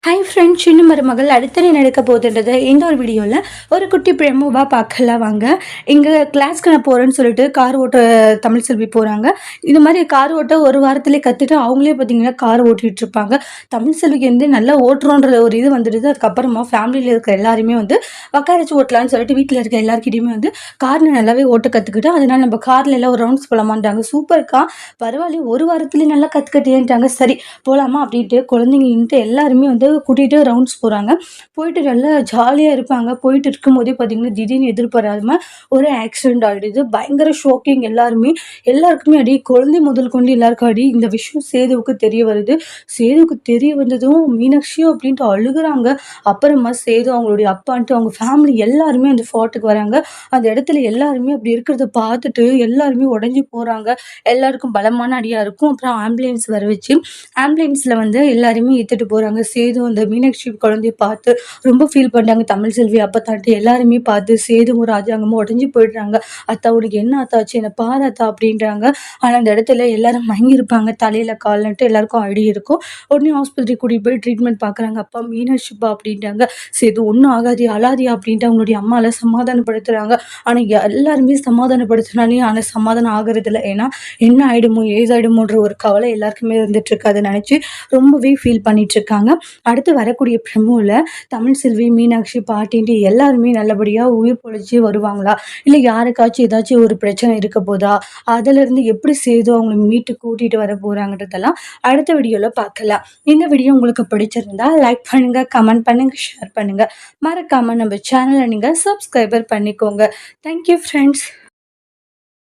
Hi friends, சின்ன மருமகள் அடுத்தது நடக்க போகுதுன்றத இந்த ஒரு வீடியோவில் ஒரு குட்டி ப்ரெமோவாக பார்க்கலாம் வாங்க. இங்கே கிளாஸ்க்கு நான் போகிறேன்னு சொல்லிட்டு கார் ஓட்ட தமிழ் செல்வி போகிறாங்க. இந்த மாதிரி கார் ஓட்ட ஒரு வாரத்திலே கற்றுட்டு அவங்களே பார்த்தீங்கன்னா கார் ஓட்டிகிட்டு இருப்பாங்க. தமிழ் செல்விக்கு வந்து நல்லா ஓட்டுறோன்ற ஒரு இது வந்துடுது. அதுக்கப்புறமா ஃபேமிலியில் இருக்கிற எல்லாருமே வந்து உட்கார வச்சு ஓட்டலான்னு சொல்லிட்டு வீட்டில் இருக்க எல்லாருக்கிட்டையுமே வந்து கார் நல்லாவே ஓட்ட கற்றுக்கிட்டு அதனால நம்ம காரில் எல்லாம் ஒரு ரவுண்ட்ஸ் போகலாமான்ட்டாங்க. சூப்பர்க்கா, பரவாயில்ல, ஒரு வாரத்துலேயே நல்லா கற்றுக்கிட்டேன்ட்டாங்க. சரி போகலாமா அப்படின்ட்டு குழந்தைங்கன்ட்டு எல்லாருமே வந்து கூட்டிகிட்டு ரவுண்ட்ஸ் போகிறாங்க. போயிட்டு நல்லா ஜாலியாக இருப்பாங்க. போயிட்டு இருக்கும்போதே பார்த்தீங்கன்னா திடீர்னு எதிர்பாராம ஒரு ஆக்சிடென்ட் ஆகிடுது. பயங்கர ஷோக்கிங். எல்லாருக்குமே அடி, குழந்தை முதல் கொண்டு எல்லாருக்கும் அடி. இந்த விஷயம் சேதுவுக்கு தெரிய வருது. சேதுவுக்கு தெரிய வந்ததும் மீனாட்சியும் அப்படின்ட்டு அழுகுறாங்க. அப்புறமா சேது அவங்களுடைய அப்பான்ட்டு அவங்க ஃபேமிலி எல்லாருமே அந்த ஸ்பாட்டுக்கு வராங்க. அந்த இடத்துல எல்லாருமே அப்படி இருக்கிறத பார்த்துட்டு எல்லாருமே உடஞ்சி போகிறாங்க. எல்லாருக்கும் பலமான அடியாக இருக்கும். அப்புறம் ஆம்புலன்ஸ் வர வச்சு ஆம்புலன்ஸில் வந்து எல்லாருமே ஏற்றுட்டு போகிறாங்க. சேது அந்த மீனாட்சி குழந்தைய பார்த்து ரொம்ப ஃபீல் பண்ணுறாங்க. தமிழ் செல்வி அப்போ தாண்டி எல்லாருமே பார்த்து சேதுவும் ராஜாங்கமும் உடஞ்சி போயிடுறாங்க. அத்தா உனக்கு என்ன ஆத்தாச்சு, என்னை பாராத்தா அப்படின்றாங்க. ஆனால் அந்த இடத்துல எல்லாரும் மயங்கியிருப்பாங்க. தலையில் கால்ன்ட்டு எல்லாருக்கும் அடி இருக்கும். உடனே ஆஸ்பத்திரி கூட்டிகிட்டு போய் ட்ரீட்மெண்ட் பார்க்குறாங்க. அப்பா மீனாட்சிப்பா அப்படின்றாங்க. சேது ஒன்றும் ஆகாதியா, அழாதியா அப்படின்ட்டு அவங்களுடைய அம்மாவில் சமாதானப்படுத்துகிறாங்க. ஆனால் எல்லாருமே சமாதானப்படுத்தினாலே ஆனால் சமாதானம் ஆகிறதில்ல. ஏன்னா என்ன ஆகிடுமோ ஏதாயிடுமோன்ற ஒரு கவலை எல்லாருக்குமே இருந்துகிட்ருக்கு. அதை நினச்சி ரொம்பவே ஃபீல் பண்ணிகிட்ருக்காங்க. அடுத்து வரக்கூடிய ப்ரமோவில் தமிழ் செல்வி, மீனாட்சி, பாட்டின்ட்டு எல்லாருமே நல்லபடியாக உயிர் பொழைச்சி வருவாங்களா, இல்லை யாருக்காச்சும் ஏதாச்சும் ஒரு பிரச்சனை இருக்க போதா, அதிலிருந்து எப்படி சேது அவங்களை மீட்டு கூட்டிகிட்டு வர போகிறாங்கன்றதெல்லாம் அடுத்த வீடியோவில் பார்க்கலாம். இந்த வீடியோ உங்களுக்கு பிடிச்சிருந்தா லைக் பண்ணுங்கள், கமெண்ட் பண்ணுங்கள், ஷேர் பண்ணுங்கள். மறக்காமல் நம்ம சேனலை நீங்கள் சப்ஸ்கிரைபர் பண்ணிக்கோங்க. Thank you friends.